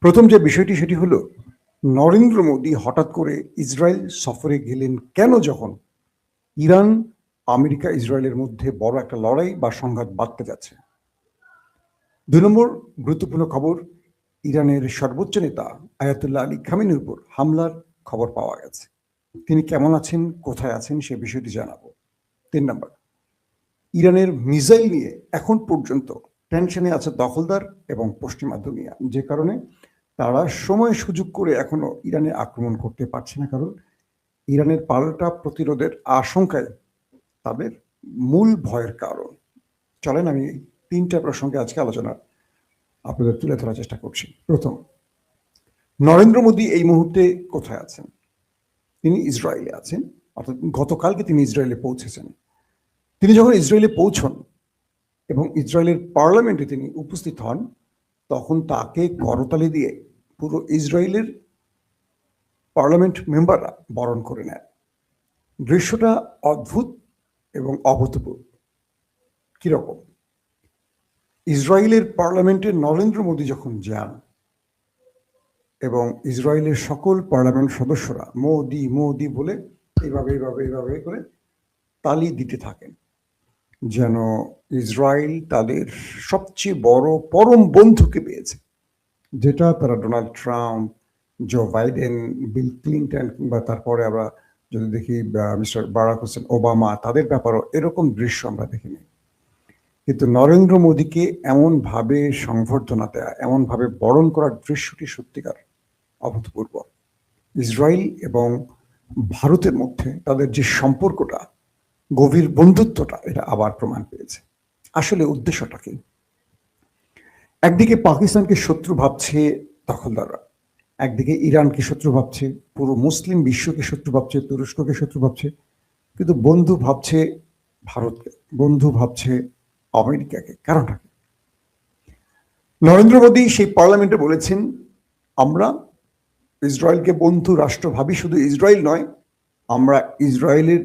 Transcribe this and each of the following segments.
প্রথম যে বিষয়টি সেটি হলো নরেন্দ্র মোদী হঠাৎ করে ইসরায়েল সফরে গেলেন কেন, যখন ইরান আমেরিকা ইসরায়েলের মধ্যে বড় একটা লড়াই বা সংঘাত বাঁধতে যাচ্ছে। ২ নম্বর গুরুত্বপূর্ণ খবর, ইরানের সর্বোচ্চ নেতা আয়াতুল্লাহ আলী খামেনির উপর হামলার খবর পাওয়া গেছে। তিনি কেমন আছেন, কোথায় আছেন, সে বিষয়টি জানাবো। ৩ নম্বর, ইরানের মিসাইল নিয়ে এখন পর্যন্ত টেনশনে আছে দখলদার এবং পশ্চিমা দুনিয়া, যে কারণে তারা সময় সুযোগ করে এখনো ইরানে আক্রমণ করতে পারছে না, কারণ ইরানের পাল্টা প্রতিরোধের আশঙ্কায় তাদের মূল ভয়ের কারণ। চলেন আমি 3টা প্রসঙ্গে আজকে আলোচনা আপনাদের তুলে ধরার চেষ্টা করছি। প্রথম, নরেন্দ্র মোদী এই মুহূর্তে কোথায় আছেন? তিনি ইসরায়েলে আছেন, অর্থাৎ গতকালকে তিনি ইসরায়েলে পৌঁছেছেন। তিনি যখন ইসরায়েলে পৌঁছন এবং ইসরায়েলের পার্লামেন্টে তিনি উপস্থিত হন, তখন তাকে করতালি দিয়ে পুরো ইসরায়েলের পার্লামেন্ট মেম্বাররা বরণ করে নেয়। দৃশ্যটা অদ্ভুত এবং অভূতপূর্ব। কিরকম? ইসরায়েলের পার্লামেন্টে নরেন্দ্র মোদী যখন যান এবং ইসরায়েলের সকল পার্লামেন্ট সদস্যরা মোদি মোদি বলে এইভাবে এইভাবে এইভাবে করে তালি দিতে থাকেন, যেন ইসরায়েল তাদের সবচেয়ে বড় পরম বন্ধুকে পেয়েছে, যেটা তারা Donald Trump, Joe Biden, Bill Clinton কিংবা তারপরে আমরা যদি দেখি মিস্টার বারাক হোসেন ওবামা, তাদের ব্যাপারেও এরকম দৃশ্য আমরা দেখিনি। কিন্তু নরেন্দ্র মোদীকে এমনভাবে সংবর্ধনা দেয়া, এমনভাবে বরণ করার দৃশ্যটি সত্যিকার অভূতপূর্ব। ইসরায়েল এবং ভারতের মধ্যে তাদের যে সম্পর্কটা, গভীর বন্ধুত্বটা, এটা আবার প্রমাণ পেয়েছে। আসলে উদ্দেশ্যটা কি? একদিকে পাকিস্তানকে শত্রু ভাবছে দখলদাররা, একদিকে ইরানকে শত্রু ভাবছে, পুরো মুসলিম বিশ্বকে শত্রু ভাবছে, তুরস্ককে শত্রু ভাবছে, কিন্তু বন্ধু ভাবছে ভারতকে, বন্ধু ভাবছে আমেরিকাকে। কারণটা কি? নরেন্দ্র মোদী সেই পার্লামেন্টে বলেছেন, আমরা ইসরায়েলকে বন্ধু রাষ্ট্র ভাবি, শুধু ইসরায়েল নয়, আমরা ইসরায়েলের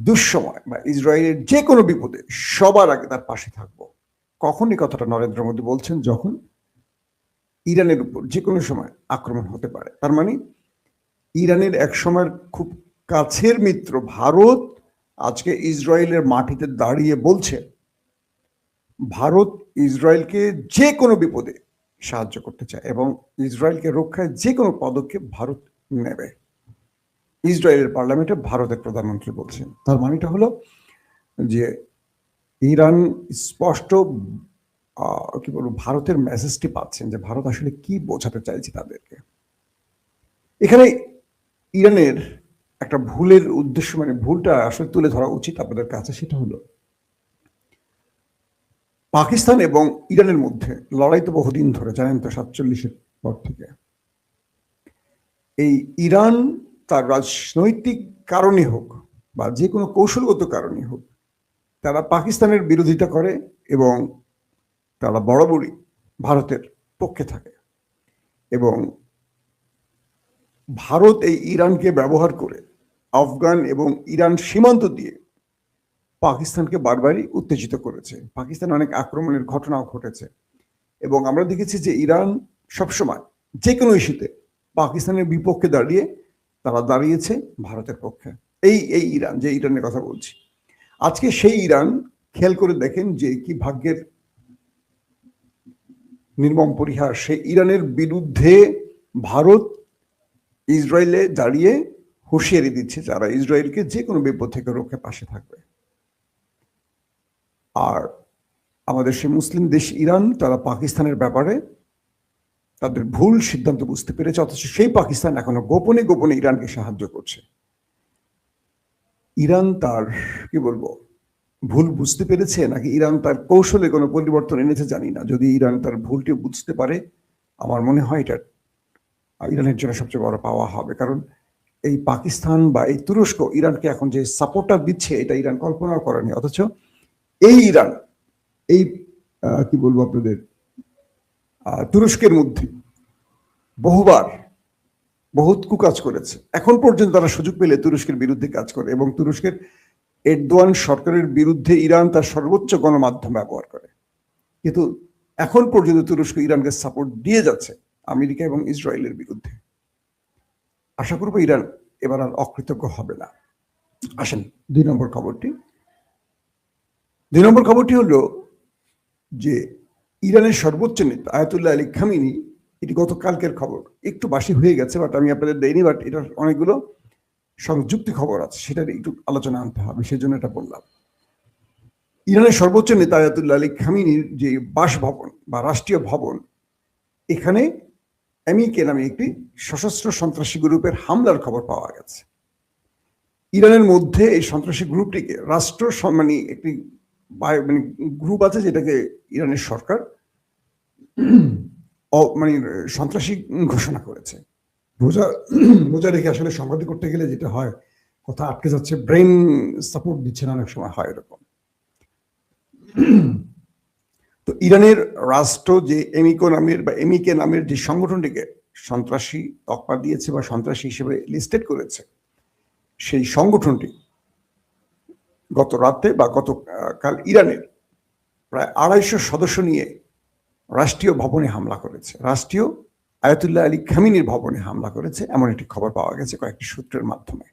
দুঃসময় বা ইসরায়েলের যে কোনো বিপদে সবার আগে তার পাশে থাকবো। কখন এই কথাটা নরেন্দ্র মোদী বলছেন? যখন ইরানের উপর যে কোনো সময় আক্রমণ হতে পারে। তার মানে ইরানের এক সময়ের খুব কাছের মিত্র ভারত আজকে ইসরায়েলের মাটিতে দাঁড়িয়ে বলছে, ভারত ইসরায়েলকে যে কোনো বিপদে সাহায্য করতে চায় এবং ইসরায়েলকে রক্ষায় যে কোনো পদক্ষেপ ভারত নেবে। ইসরায়েলের পার্লামেন্টে ভারতের প্রধানমন্ত্রী বলছেন। তার মানেটা হলো যে ইরান স্পষ্ট কি বলবো, ভারতের মেসেজটি পাচ্ছেন যে ভারত আসলে কি বোঝাতে চাইছে তাদেরকে। এখানে ইরানের একটা ভুলের উদ্দেশ্য, মানে ভুলটা আসলে তুলে ধরা উচিত আপনাদের কাছে। সেটা হলো, পাকিস্তান এবং ইরানের মধ্যে লড়াই তো বহুদিন ধরে, জানেন তো, 47-এর পর থেকে। এই ইরান তার রাজনৈতিক কারণে হোক বা যে কোনো কৌশলগত কারণে হোক, তারা পাকিস্তানের বিরোধিতা করে এবং তারা বরাবরই ভারতের পক্ষে থাকে। এবং ভারত এই ইরানকে ব্যবহার করে আফগান এবং ইরান সীমান্ত দিয়ে পাকিস্তানকে বারবারই উত্তেজিত করেছে। পাকিস্তান অনেক আক্রমণের ঘটনাও ঘটেছে এবং আমরা দেখেছি যে ইরান সবসময় যে কোনো ইস্যুতে পাকিস্তানের বিপক্ষে দাঁড়িয়ে তারা দাঁড়িয়েছে ভারতের পক্ষে। এই ইরান, যে ইরানের কথা বলছি, আজকে সেই ইরান খেয়াল করে দেখেন যে কি ভাগ্যের নির্মম পরিহাস। সেই ইরানের বিরুদ্ধে ভারত ইসরায়েলে দাঁড়িয়ে হুঁশিয়ারি দিচ্ছে যারা ইসরায়েলকে যে কোনো বিপদ থেকে রক্ষে পাশে থাকবে। আর আমাদের সেই মুসলিম দেশ ইরান, তারা পাকিস্তানের ব্যাপারে তাদের ভুল সিদ্ধান্ত বুঝতে পেরেছে, অথচ সেই পাকিস্তান এখনো গোপনে গোপনে ইরানকে সাহায্য করছে। ইরান তার কি বলবো ভুল বুঝতে পেরেছে, নাকি ইরান তার কৌশলে কোনো পরিবর্তন এনেছে জানি না। যদি ইরান তার ভুলটি বুঝতে পারে, আমার মনে হয় এটা ইরানের জন্য সবচেয়ে বড় পাওয়া হবে। কারণ এই পাকিস্তান বা এই তুরস্ক ইরানকে এখন যে সাপোর্টটা দিচ্ছে, এটা ইরান কল্পনাও করেনি। অথচ এই ইরান এই কি বলবো আপনাদের তুরস্কের মধ্যে বহুবার বহুত কুকাজ করেছে। এখন পর্যন্ত তারা সুযোগ পেলে তুরস্কের বিরুদ্ধে কাজ করে এবং তুরস্কের এরদোয়ান সরকারের বিরুদ্ধে ইরান তার সর্বোচ্চ গণমাধ্যম ব্যবহার করে। কিন্তু এখন পর্যন্ত তুরস্ক ইরানকে সাপোর্ট দিয়ে যাচ্ছে। আমেরিকা এবং ইসরায়েলের বিরুদ্ধে। আশা করবো ইরান এবার আর অকৃতজ্ঞ হবে না। আসেন 2 নম্বর খবরটি। 2 নম্বর খবরটি হলো যে ইরানের সর্বোচ্চ নেতা আয়াতুল্লাহ আলী খামেনি, এটি গতকালকের খবর, একটু বাসি হয়ে গেছে, বাট আমি আপনাদের দেইনি, বাট এটার অনেকগুলো সংযুক্তি খবর আছে, সেটার একটু আলোচনা আনতে হবে, সেই জন্য এটা বললাম। ইরানের সর্বোচ্চ নেতা আয়াতুল্লাহ আলী খামেনির যে বাসভবন বা রাষ্ট্রীয় ভবন, এখানে এমইকে নামে একটি সশস্ত্র সন্ত্রাসী গ্রুপের হামলার খবর পাওয়া গেছে। ইরানের মধ্যে এই সন্ত্রাসী গ্রুপটিকে রাষ্ট্র মানে একটি মানে গ্রুপ আছে যেটাকে ইরানের সরকার মানে সন্ত্রাসী ঘোষণা করেছে। বোঝা রেখে আসলে সংবাদ করতে গেলে যেটা হয়, কথা আটকে যাচ্ছে, ব্রেন সাপোর্ট দিচ্ছে না, অনেক সময় হয় এরকম। তো ইরানের রাষ্ট্র যে এমিকে নামের যে সংগঠনটিকে সন্ত্রাসী তকমা দিয়েছে বা সন্ত্রাসী হিসেবে লিস্টেড করেছে, সেই সংগঠনটি গত রাতে বা গতকাল ইরানের প্রায় 250 সদস্য নিয়ে রাষ্ট্রীয় ভবনে হামলা করেছে, রাষ্ট্রীয় আয়াতুল্লাহ আলী খামেনির ভবনে হামলা করেছে, এমন একটি খবর পাওয়া গেছে কয়েকটি সূত্রের মাধ্যমে।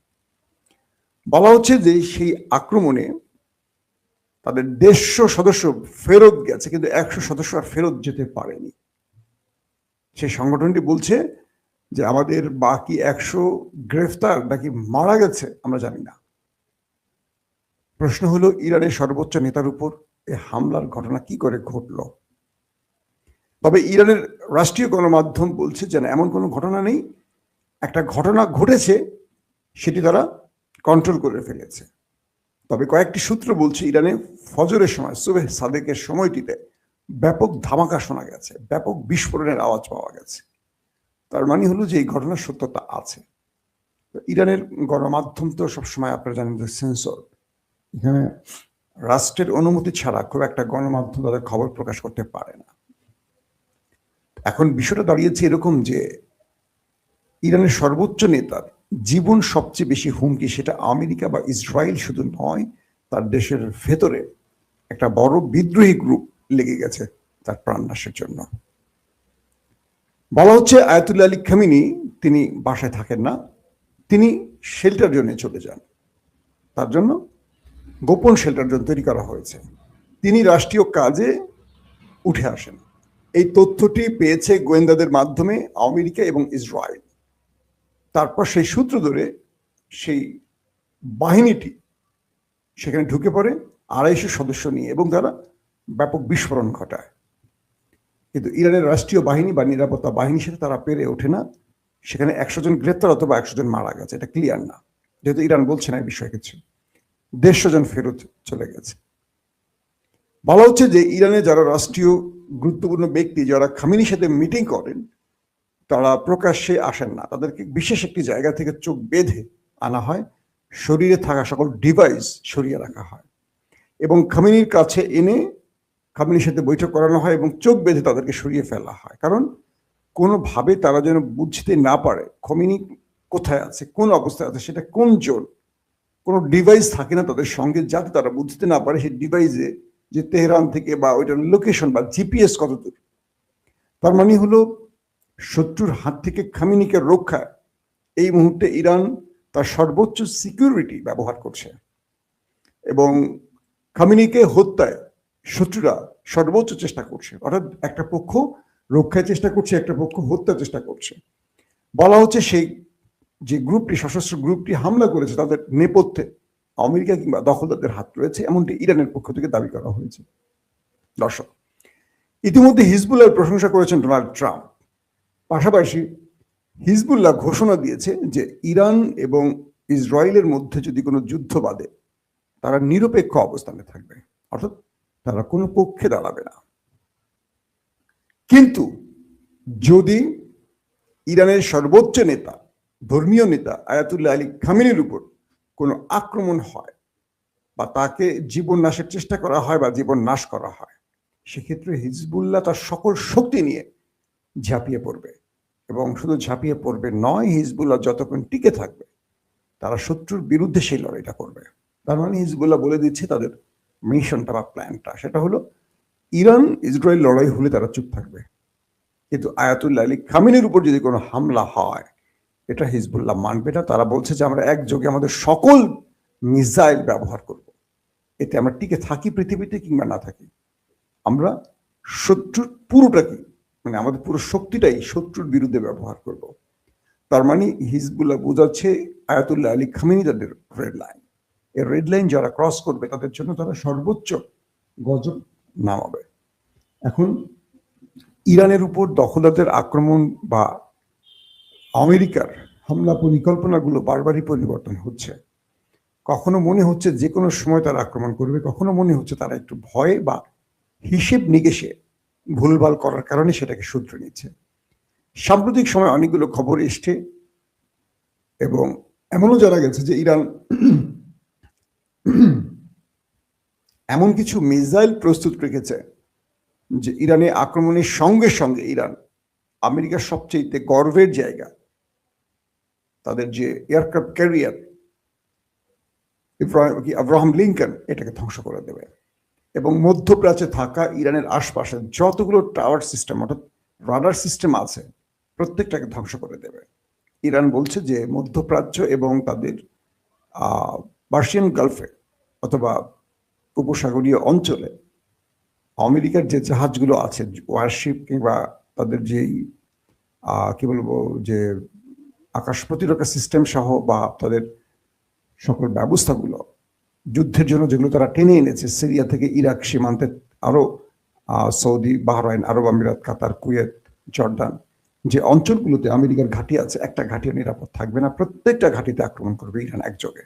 বলা হচ্ছে যে সেই আক্রমণে তাদের 150 সদস্য ফেরত গেছে, কিন্তু 100 সদস্য আর ফেরত যেতে পারেনি। সেই সংগঠনটি বলছে যে আমাদের বাকি 100 গ্রেফতার নাকি মারা গেছে, আমরা জানি না। প্রশ্ন হলো, ইরানের সর্বোচ্চ নেতার উপর এই হামলার ঘটনা কি করে ঘটল? তবে ইরানের রাষ্ট্রীয় গণমাধ্যম বলছে যে এমন কোনো ঘটনা নেই, একটা ঘটনা ঘটেছে, সেটি তারা কন্ট্রোল করে ফেলেছে। তবে কয়েকটি সূত্র বলছে ইরানে ফজরের সময়, সুবহ সাদেকের সময়টিতে ব্যাপক ধামাকা শোনা গেছে, ব্যাপক বিস্ফোরণের আওয়াজ পাওয়া গেছে। তার মানে হলো যে এই ঘটনার সত্যতা আছে। ইরানের গণমাধ্যম তো সবসময় আপনারা জানেন যে সেন্সর, এখানে রাষ্ট্রের অনুমতি ছাড়া খুব একটা গণমাধ্যম তাদের খবর প্রকাশ করতে পারে না। এখন বিষয়টা দাঁড়িয়েছে এরকম যে ইরানের সর্বোচ্চ নেতার জীবন সবচেয়ে বেশি হুমকি, সেটা আমেরিকা বা ইসরায়েল শুধু নয়, তার দেশের ভেতরে একটা বড় বিদ্রোহী গ্রুপ লেগে গেছে তার প্রাণনাশের জন্য। বলা হচ্ছে আয়াতুল্লাহ আলী খামেনি তিনি বাসায় থাকেন না, তিনি শেল্টার জোনে চলে যান। তার জন্য গোপন শেল্টার জোন তৈরি করা হয়েছে, তিনি রাষ্ট্রীয় কাজে উঠে আসেন। এই তথ্যটি পেয়েছে গোয়েন্দাদের মাধ্যমে আমেরিকা এবং ইসরায়েল। তারপর সেই সূত্র ধরে সেই বাহিনীটি সেখানে ঢুকে পড়ে 250 সদস্য নিয়ে, এবং তারা ব্যাপক বিস্ফোরণ ঘটায়। কিন্তু ইরানের রাষ্ট্রীয় বাহিনী বা নিরাপত্তা বাহিনীর সাথে তারা পেরে ওঠে না। সেখানে 100 জন গ্রেপ্তার অথবা 100 জন মারা গেছে, এটা ক্লিয়ার না, যেহেতু ইরান বলছে না এই বিষয়ে কিছু। 150 জন ফেরত চলে গেছে। বলা হচ্ছে যে ইরানে যারা রাষ্ট্রীয় গুরুত্বপূর্ণ ব্যক্তি, যারা খামেনির সাথে মিটিং করেন, তারা প্রকাশ্যে আসেন না, তাদেরকে বিশেষ একটি জায়গা থেকে চোখ বেঁধে আনা হয়, শরীরে থাকা সকল ডিভাইস সরিয়ে রাখা হয় এবং খামেনির কাছে এনে খামেনির সাথে বৈঠক করানো হয় এবং চোখ বেঁধে তাদেরকে সরিয়ে ফেলা হয়। কারণ কোনোভাবে তারা যেন বুঝতে না পারে খামেনি কোথায় আছে, কোন অবস্থায় আছে, সেটা কোন জোন, কোনো ডিভাইস থাকে না তাদের সঙ্গে, যাতে তারা বুঝতে না পারে সেই ডিভাইসে যে তেহরান থেকে বা ওইটার লোকেশন বা জিপিএস কতদূর। তার মানে হলো শত্রুর হাত থেকে খামেনিকে রক্ষা এই মুহূর্তে ইরান তার সর্বোচ্চ সিকিউরিটি ব্যবহার করছে, এবং খামেনিকে হত্যায় শত্রুরা সর্বোচ্চ চেষ্টা করছে। অর্থাৎ একটা পক্ষ রক্ষায় চেষ্টা করছে, একটা পক্ষ হত্যার চেষ্টা করছে। বলা হচ্ছে সেই যে গ্রুপটি, সশস্ত্র গ্রুপটি হামলা করেছে, তাদের নেপথ্যে আমেরিকা কিংবা দখলদারদের হাত রয়েছে, এমনটি ইরানের পক্ষ থেকে দাবি করা হয়েছে। দর্শক, ইতিমধ্যে হিজবুল্লাহর প্রশংসা করেছেন ডোনাল্ড ট্রাম্প। পাশাপাশি হিজবুল্লাহ ঘোষণা দিয়েছে যে ইরান এবং ইসরায়েলের মধ্যে যদি কোনো যুদ্ধ বাধে, তারা নিরপেক্ষ অবস্থানে থাকবে, অর্থাৎ তারা কোনো পক্ষে দাঁড়াবে না। কিন্তু যদি ইরানের সর্বোচ্চ নেতা, ধর্মীয় নেতা আয়াতুল্লাহ আলী খামেনির উপর কোনো আক্রমণ হয় বা তাকে জীবন নাশের চেষ্টা করা হয় বা জীবন নাশ করা হয়, সেক্ষেত্রে হিজবুল্লাহ তার সকল শক্তি নিয়ে ঝাঁপিয়ে পড়বে। এবং শুধু ঝাঁপিয়ে পড়বে নয়, হিজবুল্লাহ যতক্ষণ টিকে থাকবে তারা শত্রুর বিরুদ্ধে সেই লড়াইটা করবে। তার মানে হিজবুল্লাহ বলে দিচ্ছে তাদের মিশনটা বা প্ল্যানটা, সেটা হলো ইরান ইসরায়েল লড়াই হলে তারা চুপ থাকবে, কিন্তু আয়াতুল্লাহ আলী খামেনির উপর যদি কোনো হামলা হয়, এটা হিজবুল্লাহ মানবে না। তারা বলছে যে আমরা একযোগে আমাদের সকল মিসাইল ব্যবহার করব, এতে আমরা টিকে থাকি পৃথিবীতে কিংবা না থাকি। আমরা শত্রুর পুরোটাকে, মানে আমাদের পুরো শক্তিটাই শত্রুর বিরুদ্ধে ব্যবহার করব। তার মানে হিজবুল্লাহ বোঝাচ্ছে আয়াতুল্লাহ আলী খামেনি তাদের রেড লাইন। এই রেড লাইন যারা ক্রস করবে তাদের জন্য তারা সর্বোচ্চ গজব নামাবে। এখন ইরানের উপর দখলদারদের আক্রমণ বা আমেরিকার হামলা পরিকল্পনাগুলো বারবারই পরিবর্তন হচ্ছে। কখনো মনে হচ্ছে যে কোনো সময় তারা আক্রমণ করবে, কখনো মনে হচ্ছে তারা একটু ভয়ে বা হিসেব নিকেশে ভুলভাল করার কারণে সেটাকে শুধরে নিচ্ছে। সাম্প্রতিক সময় অনেকগুলো খবর এসছে এবং এমনও জানা গেছে যে ইরান এমন কিছু মিসাইল প্রস্তুত রেখেছে যে ইরানে আক্রমণের সঙ্গে সঙ্গে ইরান আমেরিকার সবচেয়ে গর্বের জায়গা, তাদের যে এয়ারক্রাফট ক্যারিয়ার আব্রাহাম লিঙ্কন, এটাকে ধ্বংস করে দেবে এবং মধ্যপ্রাচ্যে থাকা ইরানের আশপাশে যতগুলো টাওয়ার সিস্টেম অর্থাৎ রাডার সিস্টেম আছে প্রত্যেকটাকে ধ্বংস করে দেবে। ইরান বলছে যে মধ্যপ্রাচ্য এবং তাদের পার্সিয়ান গালফে অথবা উপসাগরীয় অঞ্চলে আমেরিকার যে জাহাজগুলো আছে, ওয়ারশিপ কিংবা তাদের যেই কি বলবো যে আকাশ প্রতিরক্ষা সিস্টেম সহ বা তাদের সকল ব্যবস্থাগুলো যুদ্ধের জন্য যেগুলো তারা টেনে এনেছে সিরিয়া থেকে ইরাক সীমান্তে, আরো সৌদি, বাহরাইন, আরব আমিরাত, কাতার, কুয়েত, জর্ডান, যে অঞ্চলগুলোতে আমেরিকার ঘাঁটি আছে, একটা ঘাঁটিও নিরাপদ থাকবে না, প্রত্যেকটা ঘাঁটিতে আক্রমণ করবে ইরান একযোগে।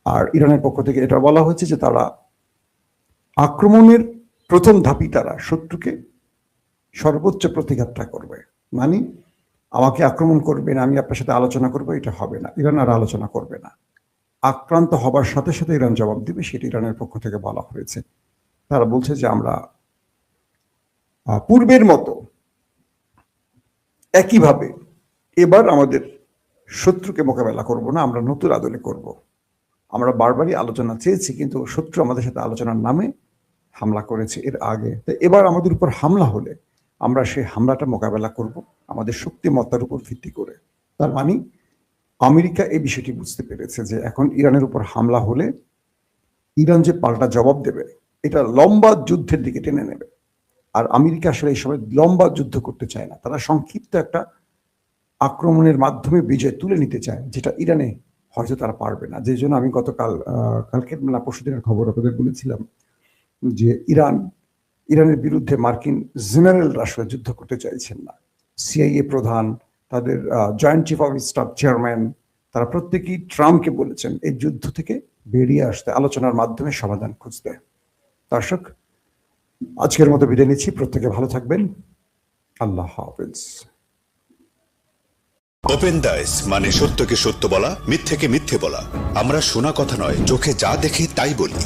আর ইরানের পক্ষ থেকে এটা বলা হয়েছে যে তারা আক্রমণের প্রথম ধাপই তারা শত্রুকে সর্বোচ্চ প্রতিঘাতটা করবে। মানে আমাকে আক্রমণ করবেন, আমি আপনার সাথে আলোচনা করবো, এটা হবে না। ইরান আর আলোচনা করবে না, আক্রান্ত হবার সাথে সাথে ইরান জবাব দিবে, সেটি ইরানের পক্ষ থেকে বলা হয়েছে। তারা বলছে যে আমরা পূর্বের মতো একইভাবে এবার আমাদের শত্রুকে মোকাবেলা করব না, আমরা নতুন আদলে করব। আমরা বারবারই আলোচনা চেয়েছি কিন্তু শত্রু আমাদের সাথে আলোচনার নামে হামলা করেছে এর আগে। তো এবার আমাদের উপর হামলা হলে আমরা সেই হামলাটা মোকাবেলা করব আমাদের শক্তিমত্তার উপর ভিত্তি করে। তার মানে আমেরিকা এই বিষয়টি বুঝতে পেরেছে যে এখন ইরানের উপর হামলা হলে ইরান যে পাল্টা জবাব দেবে এটা লম্বা যুদ্ধের দিকে টেনে নেবে। আর আমেরিকা আসলে এই সময় লম্বা যুদ্ধ করতে চায় না, তারা সংক্ষিপ্ত একটা আক্রমণের মাধ্যমে বিজয় তুলে নিতে চায়, যেটা ইরানে হয়তো তারা পারবে না। যে জন্য আমি কালকে পরশুদিনের খবর আপনাদের বলেছিলাম যে ইরানের বিরুদ্ধে মার্কিন জেনারেলরা আসলে যুদ্ধ করতে চাইছেন না। সিআইএ প্রধান, তাদের joint chief of staff chairman, তারা প্রত্যেকেই ট্রাম্পকে বলেছেন এই যুদ্ধ থেকে বেরিয়ে আসতে, আলোচনার মাধ্যমে সমাধান খুঁজতে। দর্শক, আজকের মতো বিদায় নিচ্ছি, প্রত্যেকে ভালো থাকবেন, আল্লাহ হাফেজ। ওপেন দাইস মানে সত্যকে সত্য বলা, মিথ্যেকে মিথ্যে বলা। আমরা শোনা কথা নয়, চোখে যা দেখি তাই বলি।